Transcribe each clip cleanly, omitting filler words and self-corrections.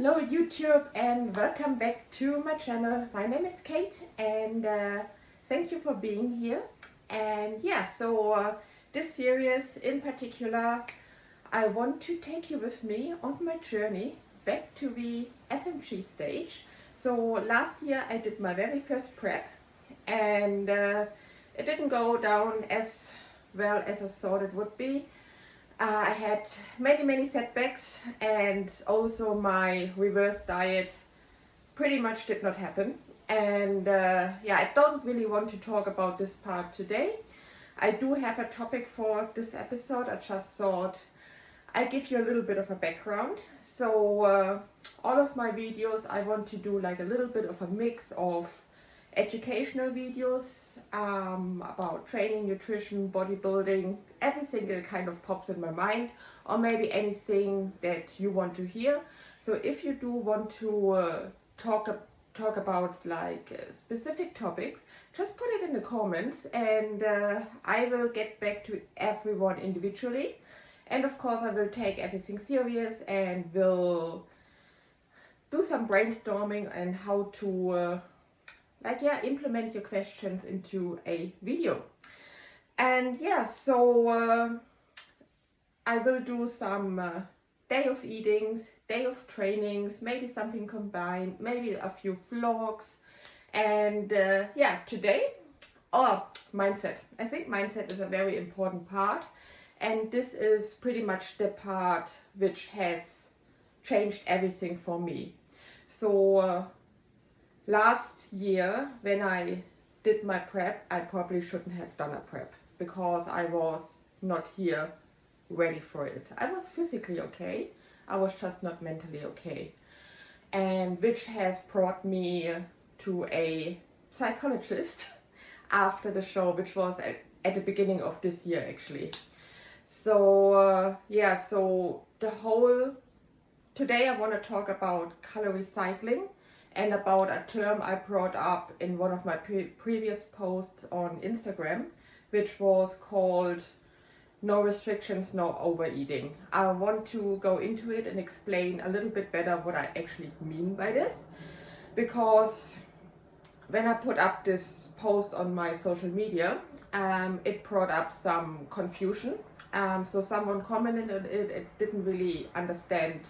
Hello YouTube and welcome back to my channel. My name is Kate and thank you for being here. And this series in particular, I want to take you with me on my journey back to the FMG stage. So last year I did my very first prep and it didn't go down as well as I thought it would be. I had many setbacks, and also my reverse diet pretty much did not happen. And I don't really want to talk about this part today. I do have a topic for this episode. I just thought I'd give you a little bit of a background. So all of my videos I want to do like a little bit of a mix of educational videos about training, nutrition, bodybuilding, everything that kind of pops in my mind, or maybe anything that you want to hear. So if you do want to talk about like specific topics, just put it in the comments and I will get back to everyone individually. And of course I will take everything serious and will do some brainstorming and how to implement your questions into a video. And I will do some day of eatings, day of trainings, maybe something combined, maybe a few vlogs. And today, mindset. I think mindset is a very important part. And this is pretty much the part which has changed everything for me. So last year, when I did my prep, I probably shouldn't have done a prep because I was not here ready for it. I was physically okay, I was just not mentally okay. And which has brought me to a psychologist after the show, which was at the beginning of this year actually. So today I want to talk about calorie cycling and about a term I brought up in one of my previous posts on Instagram, which was called no restrictions, no overeating. I want to go into it and explain a little bit better what I actually mean by this, because when I put up this post on my social media, it brought up some confusion. So someone commented on it, it didn't really understand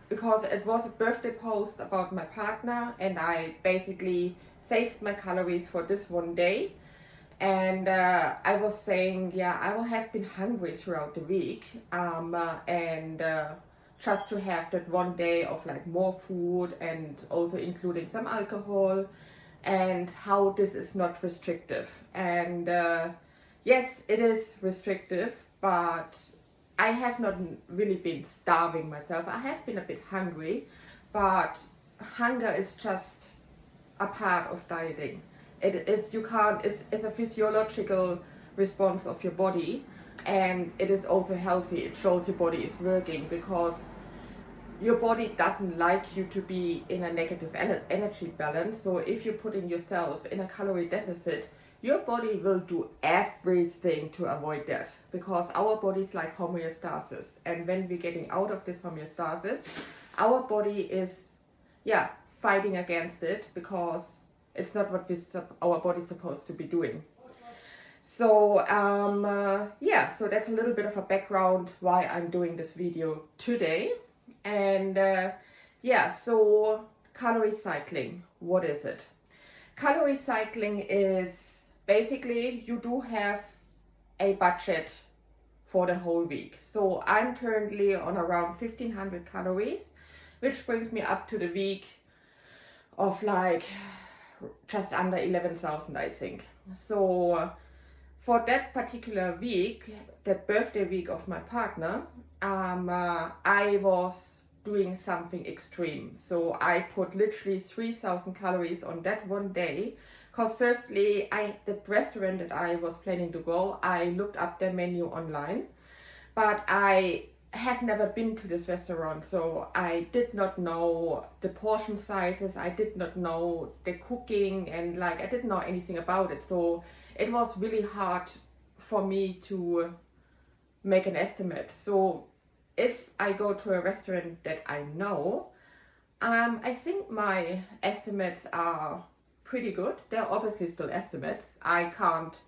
because it was a birthday post about my partner and I basically saved my calories for this one day. And I was saying, I will have been hungry throughout the week just to have that one day of like more food and also including some alcohol, and how this is not restrictive. And yes, it is restrictive, but I have not really been starving myself. I have been a bit hungry, but hunger is just a part of dieting. It's a physiological response of your body, and it is also healthy. It shows your body is working, because your body doesn't like you to be in a negative energy balance. So if you're putting yourself in a calorie deficit, your body will do everything to avoid that, because our body is like homeostasis. And when we're getting out of this homeostasis, our body is, fighting against it, because it's not what our body's supposed to be doing. So, so that's a little bit of a background why I'm doing this video today. And so calorie cycling, what is it? Calorie cycling is basically, you do have a budget for the whole week. So I'm currently on around 1500 calories, which brings me up to the week of like just under 11,000, I think. So for that particular week, that birthday week of my partner, I was doing something extreme. So I put literally 3,000 calories on that one day. Because firstly, the restaurant that I was planning to go, I looked up their menu online, but I have never been to this restaurant, so I did not know the portion sizes, I did not know the cooking, and I didn't know anything about it. So it was really hard for me to make an estimate. So if I go to a restaurant that I know, I think my estimates are pretty good. They're obviously still estimates. I can't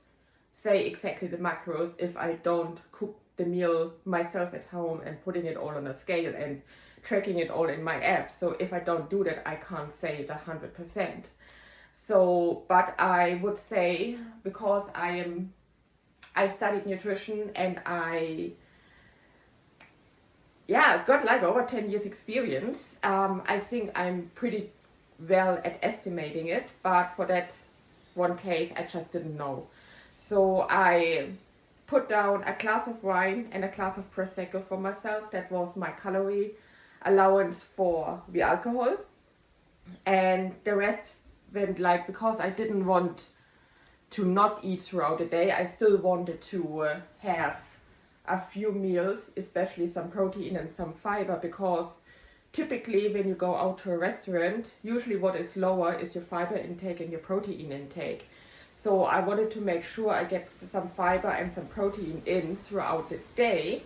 say exactly the macros if I don't cook the meal myself at home and putting it all on a scale and tracking it all in my app. So if I don't do that, I can't say it 100%. So, but I would say, because I studied nutrition and I got like over 10 years experience, I think I'm pretty well at estimating it, but for that one case I just didn't know. So I put down a glass of wine and a glass of Prosecco for myself. That was my calorie allowance for the alcohol, and the rest went like, because I didn't want to not eat throughout the day, I still wanted to have a few meals, especially some protein and some fiber, because typically when you go out to a restaurant, usually what is lower is your fiber intake and your protein intake. So I wanted to make sure I get some fiber and some protein in throughout the day,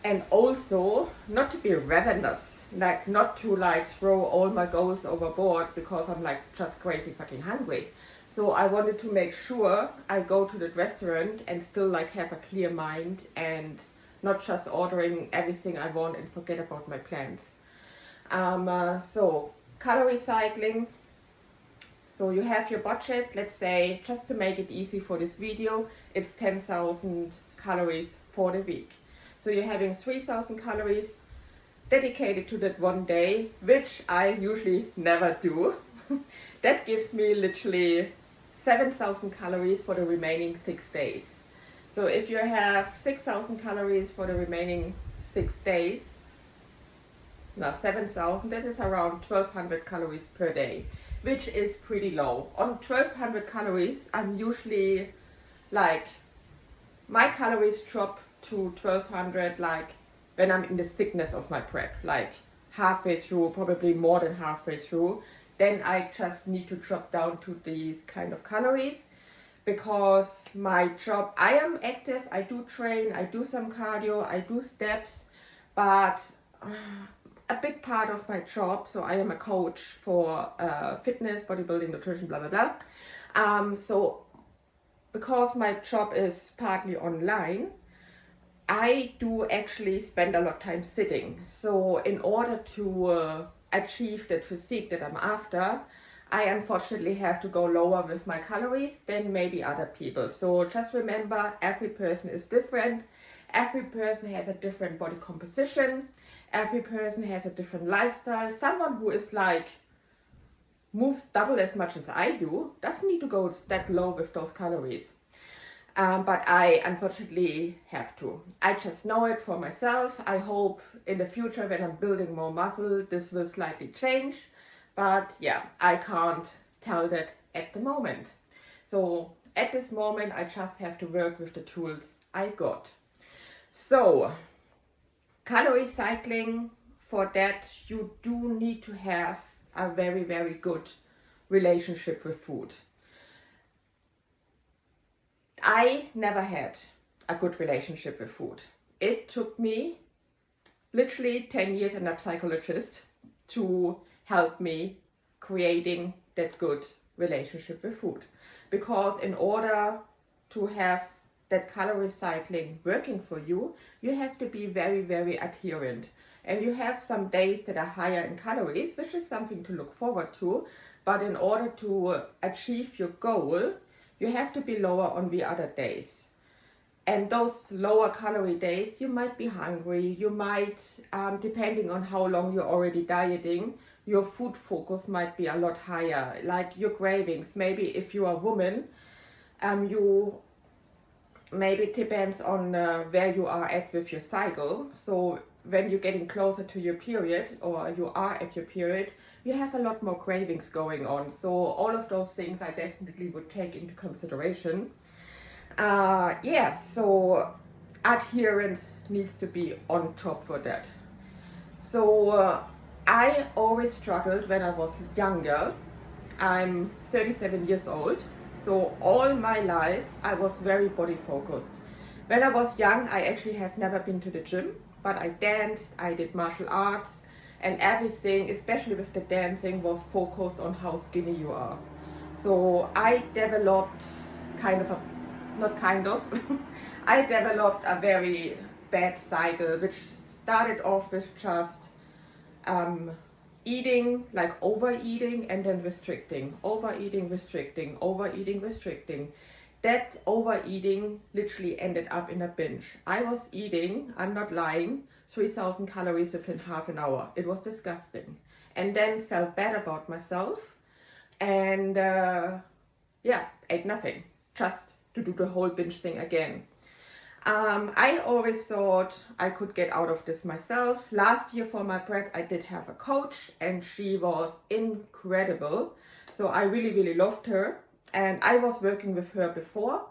and also not to be ravenous, like not to like throw all my goals overboard because I'm like just crazy fucking hungry. So I wanted to make sure I go to the restaurant and still like have a clear mind and not just ordering everything I want and forget about my plans. So calorie cycling. So you have your budget, let's say, just to make it easy for this video, it's 10,000 calories for the week. So you're having 3,000 calories dedicated to that one day, which I usually never do. That gives me literally 7,000 calories for the remaining 6 days. So if you have 6,000 calories for the remaining 6 days, now 7,000, that is around 1,200 calories per day, which is pretty low. On 1,200 calories, I'm usually like, my calories drop to 1,200 like when I'm in the thickness of my prep, like halfway through, probably more than halfway through. Then I just need to drop down to these kind of calories, because my job, I am active, I do train, I do some cardio, I do steps, but a big part of my job, so I am a coach for fitness, bodybuilding, nutrition, blah, blah, blah. So because my job is partly online, I do actually spend a lot of time sitting. So in order to achieve that physique that I'm after, I unfortunately have to go lower with my calories than maybe other people. So just remember, every person is different. Every person has a different body composition. Every person has a different lifestyle. Someone who is like, moves double as much as I do, doesn't need to go that low with those calories. But I unfortunately have to. I just know it for myself. I hope in the future, when I'm building more muscle, this will slightly change. But yeah, I can't tell that at the moment. So at this moment, I just have to work with the tools I got. So calorie cycling, for that you do need to have a very, very good relationship with food. I never had a good relationship with food. It took me literally 10 years and a psychologist to help me creating that good relationship with food. Because in order to have that calorie cycling working for you, you have to be very, very adherent. And you have some days that are higher in calories, which is something to look forward to. But in order to achieve your goal, you have to be lower on the other days. And those lower calorie days, you might be hungry, you might, depending on how long you're already dieting, your food focus might be a lot higher, like your cravings. Maybe if you're a woman, maybe it depends on where you are at with your cycle. So when you're getting closer to your period, or you are at your period, you have a lot more cravings going on. So all of those things I definitely would take into consideration. So adherence needs to be on top for that. So I always struggled when I was younger. I'm 37 years old. So all my life I was very body focused. When I was young, I actually have never been to the gym, but I danced, I did martial arts, and everything, especially with the dancing, was focused on how skinny you are. So I developed I developed a very bad cycle, which started off with just eating, like overeating, and then restricting, overeating, restricting, overeating, restricting. That overeating literally ended up in a binge. I was eating, I'm not lying, 3,000 calories within half an hour. It was disgusting. And then felt bad about myself, and ate nothing, just to do the whole binge thing again. I always thought I could get out of this myself. Last year for my prep, I did have a coach, and she was incredible. So I really, really loved her. And I was working with her before,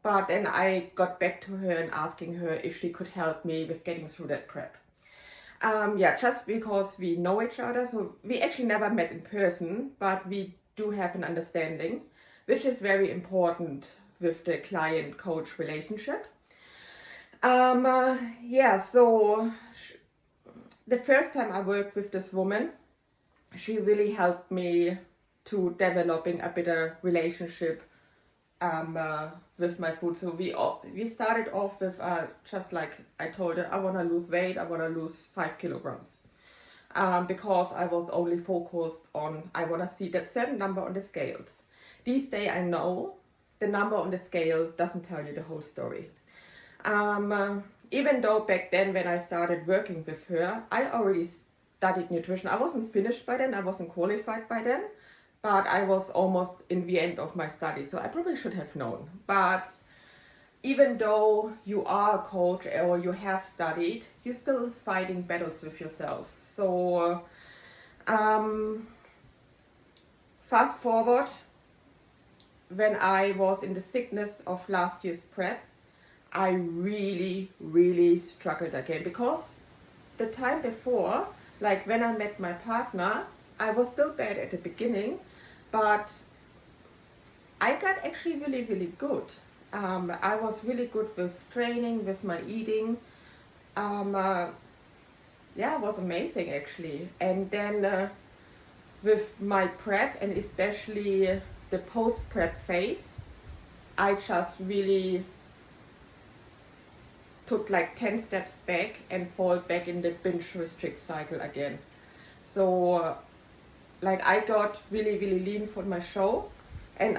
but then I got back to her and asking her if she could help me with getting through that prep. Just because we know each other. So we actually never met in person, but we do have an understanding, which is very important with the client-coach relationship. So the first time I worked with this woman, she really helped me to developing a better relationship with my food. So we started off with just like I told her, I want to lose weight, I want to lose 5 kilograms. Because I was only focused on, I want to see that certain number on the scales. These days I know the number on the scale doesn't tell you the whole story. Even though back then when I started working with her, I already studied nutrition. I wasn't finished by then, I wasn't qualified by then, but I was almost in the end of my study, so I probably should have known. But even though you are a coach or you have studied, you're still fighting battles with yourself. So fast forward, when I was in the sickness of last year's prep, I really, really struggled again, because the time before, like when I met my partner, I was still bad at the beginning, but I got actually really, really good. I was really good with training, with my eating. It was amazing actually. And then with my prep, and especially the post-prep phase, I just really took like 10 steps back and fall back in the binge restrict cycle again. So like I got really, really lean for my show, and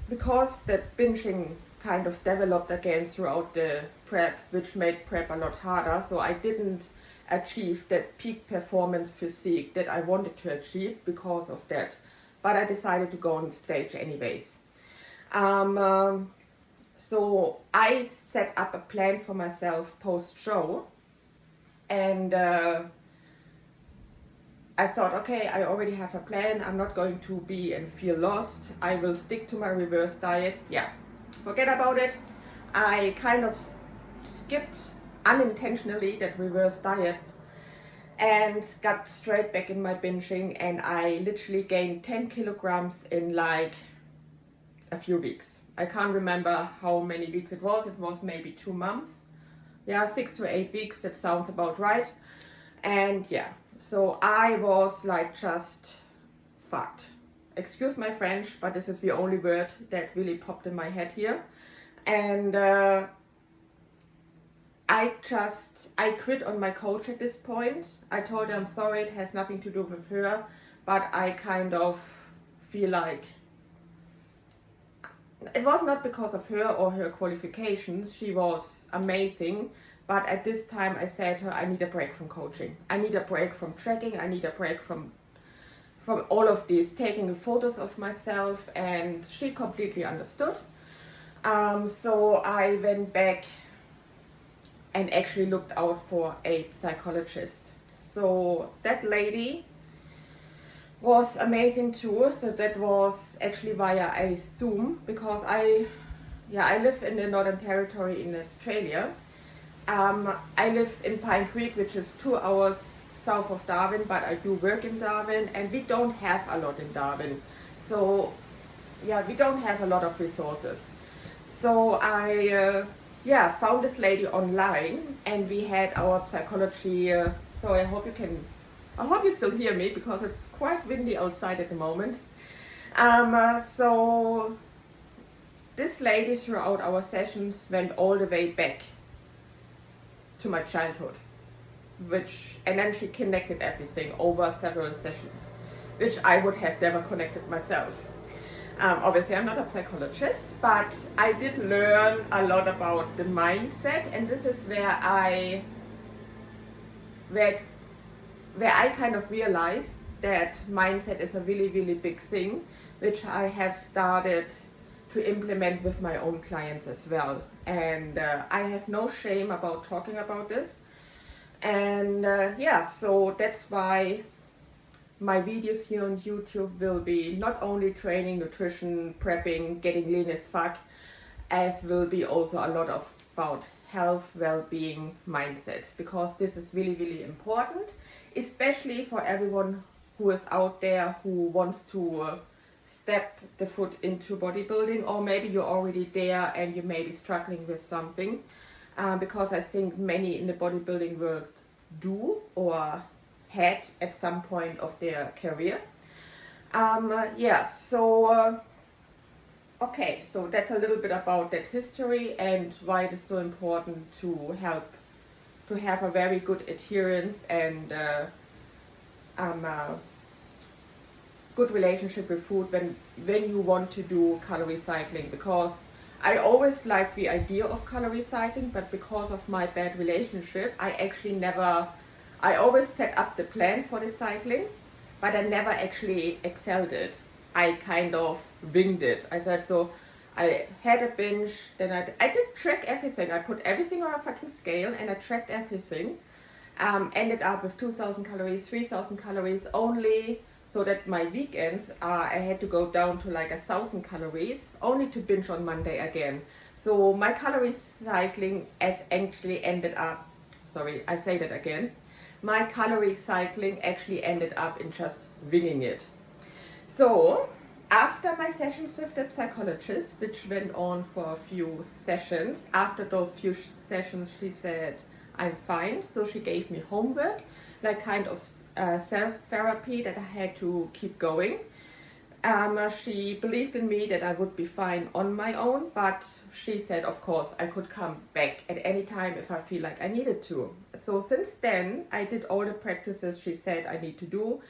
because that binging kind of developed again throughout the prep, which made prep a lot harder, so I didn't achieve that peak performance physique that I wanted to achieve because of that. But I decided to go on stage anyways. So I set up a plan for myself post-show, and I thought, okay, I already have a plan. I'm not going to be and feel lost. I will stick to my reverse diet. Yeah, forget about it. I kind of skipped unintentionally that reverse diet and got straight back in my binging, and I literally gained 10 kilograms in like a few weeks. I can't remember how many weeks it was. It was maybe 2 months. Yeah, 6 to 8 weeks. That sounds about right. And yeah, so I was like just fucked. Excuse my French, but this is the only word that really popped in my head here. And I quit on my coach at this point. I told her I'm sorry, it has nothing to do with her, but I kind of feel like it was not because of her or her qualifications. She was amazing, but at this time I said to her, I need a break from coaching. I need a break from tracking. I need a break from all of this, taking photos of myself, and she completely understood. So I went back and actually looked out for a psychologist. So that lady was amazing too. So that was actually via a Zoom, because I live in the Northern Territory in Australia. I live in Pine Creek, which is 2 hours south of Darwin, but I do work in Darwin, and we don't have a lot in Darwin. So yeah, we don't have a lot of resources. So I found this lady online, and we had our psychology. So I hope you still hear me, because it's quite windy outside at the moment. So this lady throughout our sessions went all the way back to my childhood, and then she connected everything over several sessions, which I would have never connected myself. Obviously, I'm not a psychologist, but I did learn a lot about the mindset, and this is where I kind of realized that mindset is a really, really big thing, which I have started to implement with my own clients as well. And I have no shame about talking about this. And so that's why my videos here on YouTube will be not only training, nutrition, prepping, getting lean as fuck, as will be also a lot about health, well-being, mindset, because this is really, really important, especially for everyone who is out there who wants to step the foot into bodybuilding, or maybe you're already there and you may be struggling with something, because I think many in the bodybuilding world do or had at some point of their career. Okay, so that's a little bit about that history and why it is so important to have a very good adherence and good relationship with food when you want to do calorie cycling, because I always liked the idea of calorie cycling, but because of my bad relationship, I always set up the plan for the cycling, but I never actually excelled it. I kind of winged it. I said, so I had a binge, then I did track everything. I put everything on a fucking scale and I tracked everything. Ended up with 2,000 calories, 3,000 calories only, so that my weekends, I had to go down to like 1,000 calories, only to binge on Monday again. So my calorie cycling actually ended up, sorry, I say that again. My calorie cycling actually ended up in just winging it. So after my sessions with the psychologist, which went on for a few sessions, after those few sessions she said, I'm fine. So she gave me homework, like kind of self-therapy that I had to keep going. She believed in me that I would be fine on my own, but she said, of course, I could come back at any time if I feel like I needed to. So since then, I did all the practices she said I need to do,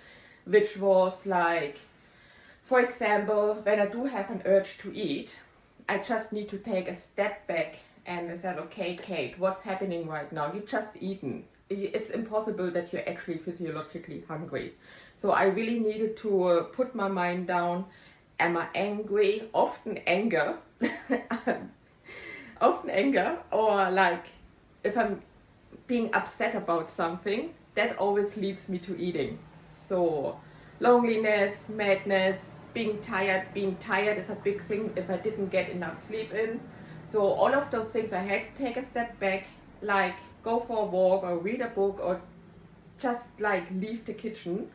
which was like, for example, when I do have an urge to eat, I just need to take a step back and I said, okay, Kate, what's happening right now? You just eaten. It's impossible that you're actually physiologically hungry. So I really needed to put my mind down. Am I angry? Often anger. Often anger, or like if I'm being upset about something, that always leads me to eating. So loneliness, madness, being tired is a big thing if I didn't get enough sleep in. So all of those things I had to take a step back, like go for a walk or read a book or just like leave the kitchen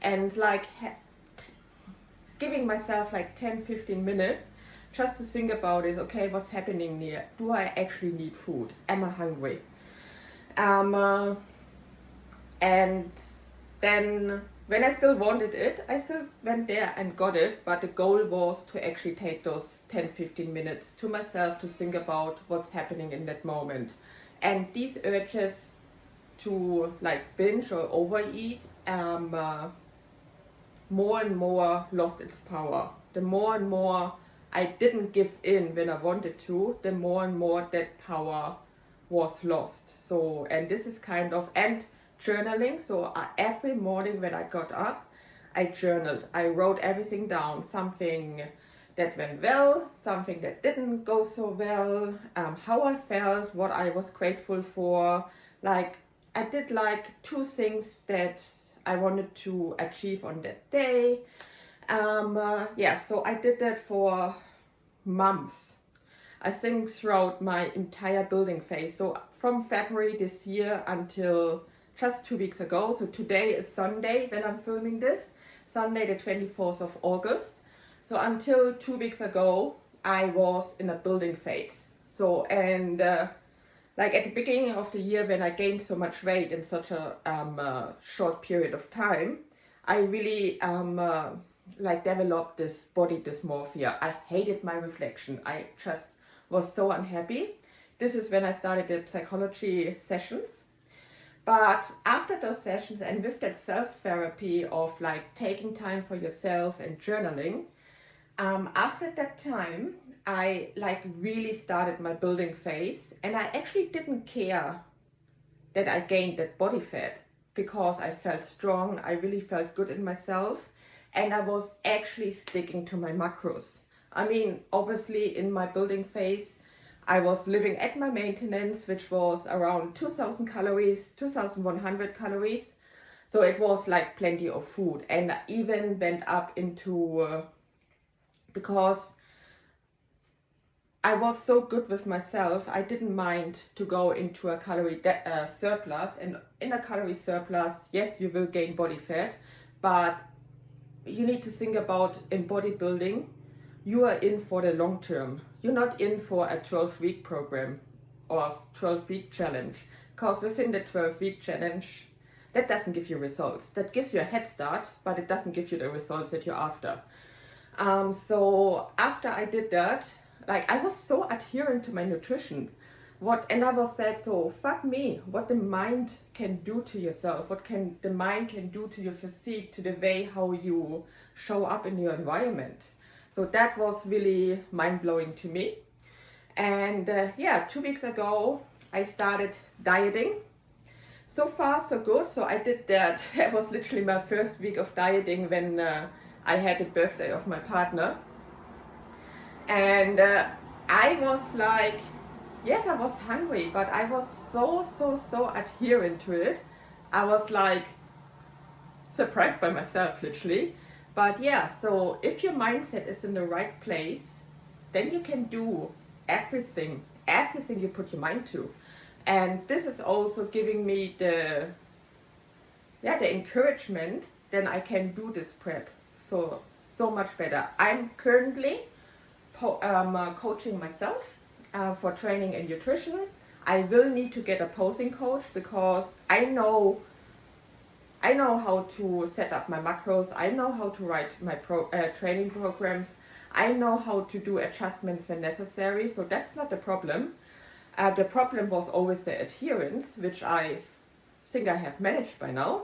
and like giving myself like 10-15 minutes just to think about it. Okay, what's happening here? Do I actually need food? Am I hungry? And then when I still wanted it, I still went there and got it, but the goal was to actually take those 10-15 minutes to myself to think about what's happening in that moment. And these urges to like binge or overeat more and more lost its power. The more and more I didn't give in when I wanted to, the more and more that power was lost. So, and this is kind of, and journaling. So every morning when I got up, I journaled. I wrote everything down, something that went well, something that didn't go so well, how I felt, what I was grateful for. Like I did like 2 things that I wanted to achieve on that day. So I did that for months. I think throughout my entire building phase. So from February this year until just 2 weeks ago. So today is Sunday when I'm filming this, Sunday the 24th of August. So until 2 weeks ago, I was in a building phase. So, and like at the beginning of the year when I gained so much weight in such a short period of time, I really like developed this body dysmorphia. I hated my reflection. I just was so unhappy. This is when I started the psychology sessions. But after those sessions and with that self-therapy of like taking time for yourself and journaling, after that time, I like really started my building phase, and I actually didn't care that I gained that body fat because I felt strong, I really felt good in myself, and I was actually sticking to my macros. I mean, obviously in my building phase, I was living at my maintenance, which was around 2000 calories, 2100 calories. So it was like plenty of food, and I even went up into, because I was so good with myself, I didn't mind to go into a calorie surplus. And in a calorie surplus, yes, you will gain body fat, but you need to think about in bodybuilding, you are in for the long term. You're not in for a 12-week program or 12-week challenge, because within the 12-week challenge, that doesn't give you results. That gives you a head start, but it doesn't give you the results that you're after. So after I did that, like I was so adherent to my nutrition. And I was said, so fuck me, what the mind can do to yourself, what the mind can do to your physique, to the way how you show up in your environment. So that was really mind-blowing to me. And yeah, 2 weeks ago, I started dieting. So far, so good. So I did that. That was literally my first week of dieting when I had the birthday of my partner. And I was like, yes, I was hungry, but I was so adherent to it. I was like surprised by myself, literally. But yeah, so if your mindset is in the right place, then you can do everything you put your mind to. And this is also giving me the encouragement, then I can do this prep so much better. I'm currently coaching myself for training and nutrition. I will need to get a posing coach because I know how to set up my macros. I know how to write my training programs. I know how to do adjustments when necessary. So that's not the problem. The problem was always the adherence, which I think I have managed by now,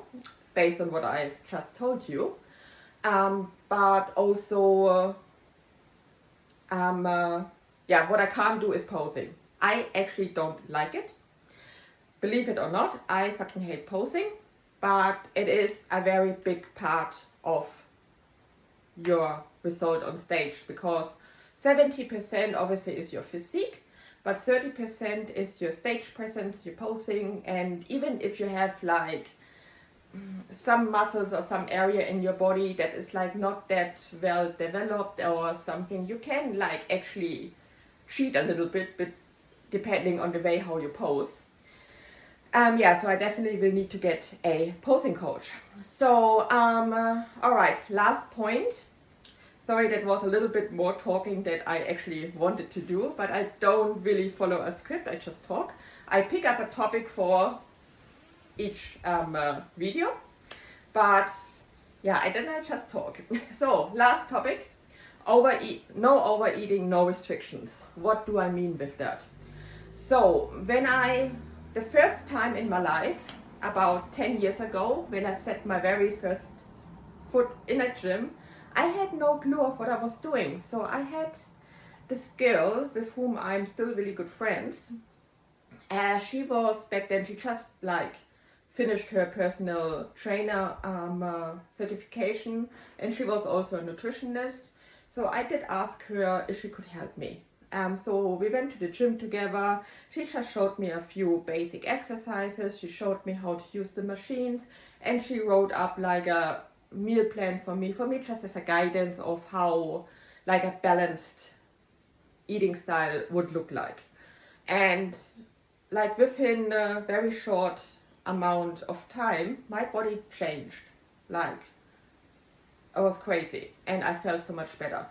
based on what I've just told you. But also, what I can't do is posing. I actually don't like it. Believe it or not, I fucking hate posing, but it is a very big part of your result on stage, because 70% obviously is your physique, but 30% is your stage presence, your posing, and even if you have like some muscles or some area in your body that is like not that well developed or something, you can like actually cheat a little bit, but depending on the way how you pose. So I definitely will need to get a posing coach. So all right, last point. Sorry, that was a little bit more talking that I actually wanted to do, but I don't really follow a script, I just talk. I pick up a topic for each video, but yeah, I just talk. So last topic, no overeating, no restrictions. What do I mean with that? So the first time in my life, about 10 years ago, when I set my very first foot in a gym, I had no clue of what I was doing. So I had this girl with whom I'm still really good friends. She was, back then, she just like finished her personal trainer certification, and she was also a nutritionist. So I did ask her if she could help me. So we went to the gym together. She just showed me a few basic exercises. She showed me how to use the machines, and she wrote up like a meal plan for me just as a guidance of how like a balanced eating style would look like. And like within a very short amount of time, my body changed. Like, it was crazy, and I felt so much better.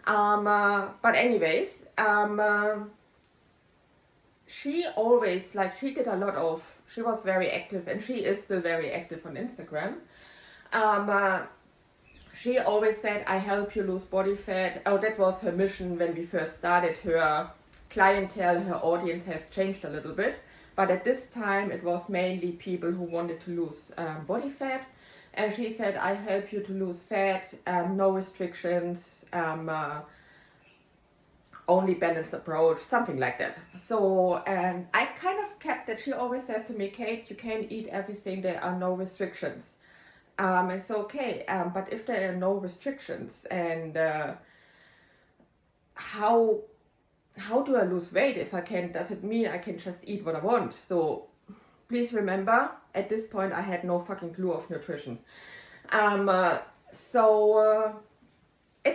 But anyways, she always, like, she did a lot of, she was very active, and she is still very active on Instagram. She always said, I help you lose body fat. Oh, that was her mission when we first started. Her clientele, her audience has changed a little bit. But at this time, it was mainly people who wanted to lose body fat. And she said, I help you to lose fat, no restrictions, only balanced approach, something like that. So, and I kind of kept that. She always says to me, Kate, you can eat everything, there are no restrictions. It's okay, but if there are no restrictions, and how do I lose weight if I can? Does it mean I can just eat what I want? So please remember, at this point I had no fucking clue of nutrition. It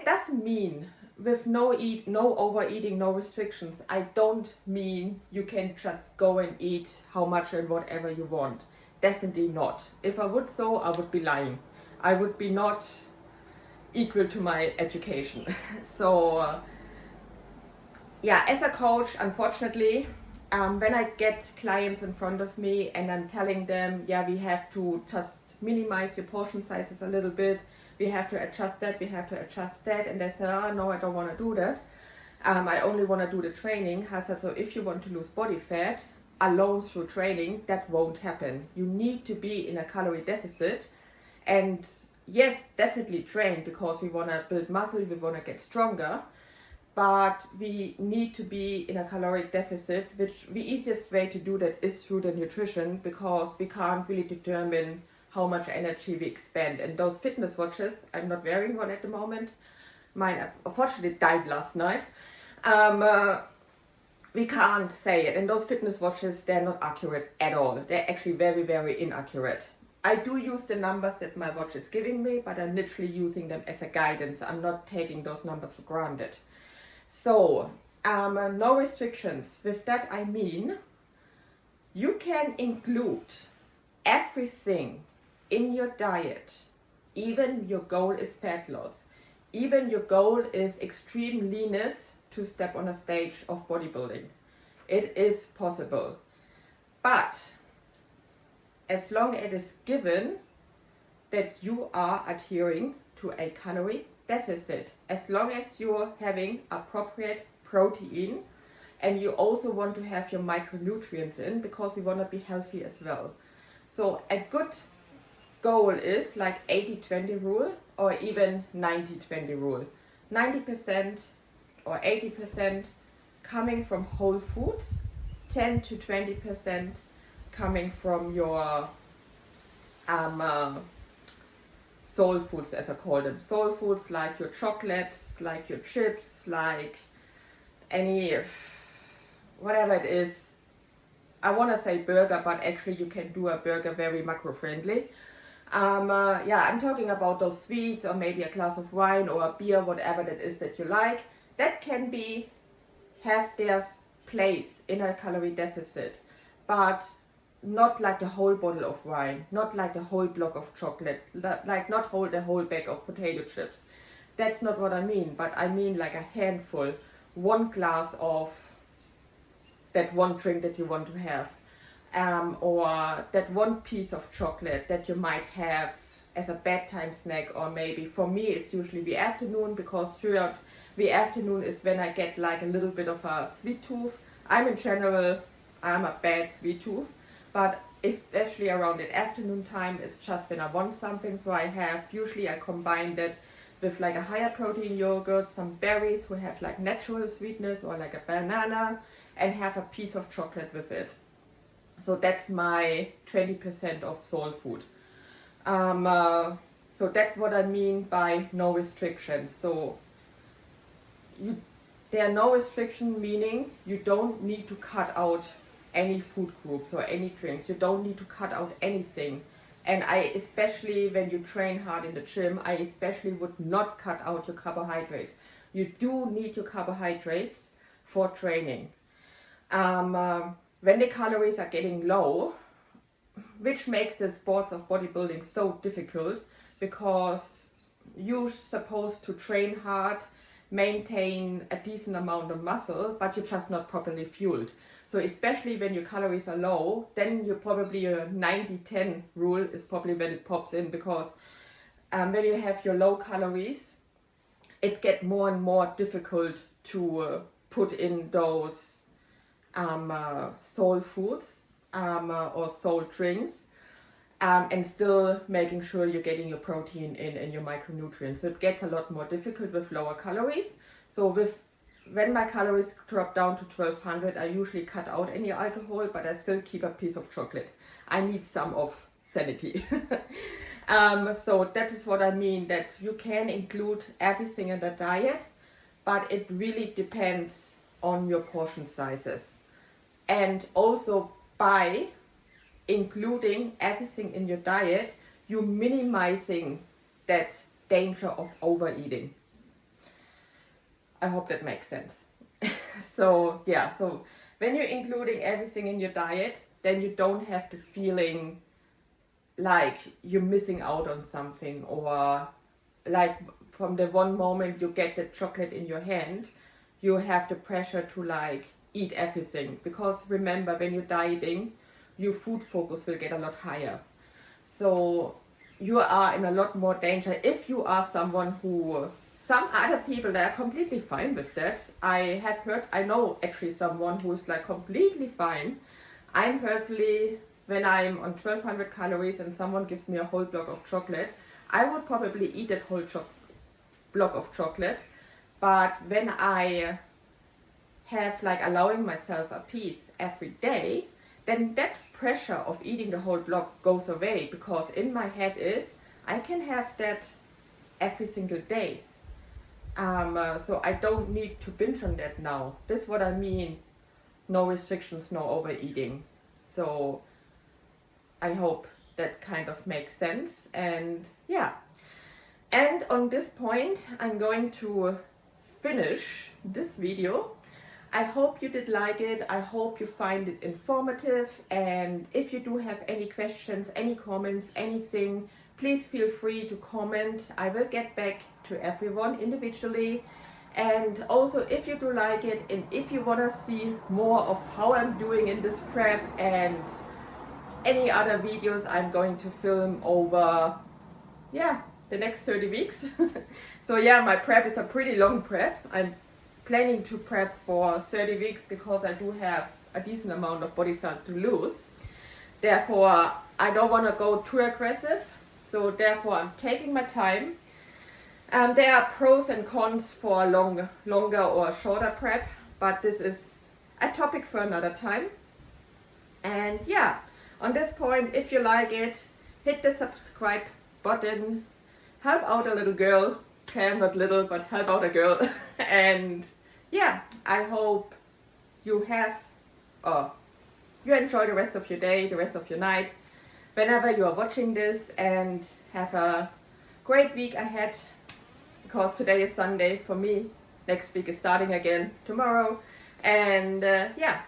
doesn't mean with no overeating, no restrictions, I don't mean you can just go and eat how much and whatever you want. Definitely not. If I would so, I would be lying. I would be not equal to my education. So yeah, as a coach, unfortunately, when I get clients in front of me and I'm telling them, yeah, we have to just minimize your portion sizes a little bit, we have to adjust that, we have to adjust that, and they say, oh no, I don't want to do that. I only want to do the training. I said, so if you want to lose body fat alone through training, that won't happen. You need to be in a calorie deficit, and yes, definitely train because we want to build muscle, we want to get stronger, but we need to be in a caloric deficit, which the easiest way to do that is through the nutrition, because we can't really determine how much energy we expend. And those fitness watches, I'm not wearing one at the moment, mine unfortunately died last night, we can't say it. And those fitness watches, they're not accurate at all. They're actually very, very inaccurate. I do use the numbers that my watch is giving me, but I'm literally using them as a guidance. I'm not taking those numbers for granted. So, no restrictions. With that I mean, you can include everything in your diet. Even your goal is fat loss. Even your goal is extreme leanness to step on a stage of bodybuilding. It is possible. But as long as it is given that you are adhering to a calorie deficit, as long as you're having appropriate protein, and you also want to have your micronutrients in, because we want to be healthy as well. So a good goal is like 80-20 rule, or even 90-20 rule. 90% or 80% coming from whole foods, 10 to 20% coming from your soul foods, as I call them. Soul foods like your chocolates, like your chips, like any, whatever it is. I want to say burger, but actually you can do a burger very macro-friendly. Yeah, I'm talking about those sweets, or maybe a glass of wine or a beer, whatever that is that you like. That can have their place in a calorie deficit, but not like the whole bottle of wine, not like the whole block of chocolate, like not the whole bag of potato chips. That's not what I mean, but I mean like a handful, one glass of that one drink that you want to have, or that one piece of chocolate that you might have as a bedtime snack. Or maybe for me it's usually the afternoon, because throughout the afternoon is when I get like a little bit of a sweet tooth. I'm a bad sweet tooth, but especially around the afternoon time is just when I want something. So usually I combine that with like a higher protein yogurt, some berries who have like natural sweetness, or like a banana, and have a piece of chocolate with it. So that's my 20% of soul food. So that's what I mean by no restrictions. So there are no restriction, meaning you don't need to cut out any food groups or any drinks. You don't need to cut out anything. And especially when you train hard in the gym, I especially would not cut out your carbohydrates. You do need your carbohydrates for training. When the calories are getting low, which makes the sports of bodybuilding so difficult, because you're supposed to train hard, maintain a decent amount of muscle, but you're just not properly fueled. So especially when your calories are low, then you probably your 90-10 rule is probably when it pops in, because when you have your low calories, it gets more and more difficult to put in those soul foods or soul drinks, and still making sure you're getting your protein in and your micronutrients. So it gets a lot more difficult with lower calories. So when my calories drop down to 1200, I usually cut out any alcohol, but I still keep a piece of chocolate. I need some of sanity. So that is what I mean, that you can include everything in the diet, but it really depends on your portion sizes. And also by including everything in your diet, you're minimizing that danger of overeating. I hope that makes sense. So yeah, so when you're including everything in your diet, then you don't have the feeling like you're missing out on something, or like from the one moment you get the chocolate in your hand, you have the pressure to like eat everything. Because remember, when you're dieting, your food focus will get a lot higher. So you are in a lot more danger if you are someone who, some other people that are completely fine with that. I know actually someone who's like completely fine. I'm personally, when I'm on 1200 calories and someone gives me a whole block of chocolate, I would probably eat that whole block of chocolate. But when I have like allowing myself a piece every day, then that pressure of eating the whole block goes away, because in my head is, I can have that every single day. So I don't need to binge on that now. This is what I mean. No restrictions, no overeating. So I hope that kind of makes sense. And yeah. And on this point, I'm going to finish this video. I hope you did like it. I hope you find it informative. And if you do have any questions, any comments, anything, please feel free to comment. I will get back to everyone individually. And also, if you do like it, and if you want to see more of how I'm doing in this prep and any other videos I'm going to film over, the next 30 weeks. So yeah, my prep is a pretty long prep. I'm planning to prep for 30 weeks because I do have a decent amount of body fat to lose. Therefore, I don't want to go too aggressive. So therefore, I'm taking my time. There are pros and cons for a longer or shorter prep, but this is a topic for another time. And yeah, on this point, if you like it, hit the subscribe button, help out a little girl. Okay, I'm not little, but help out a girl. And yeah, I hope you enjoy the rest of your day, the rest of your night, whenever you are watching this, and have a great week ahead, because today is Sunday for me. Next week is starting again tomorrow. And yeah,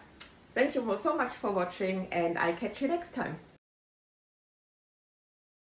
thank you so much for watching, and I catch you next time.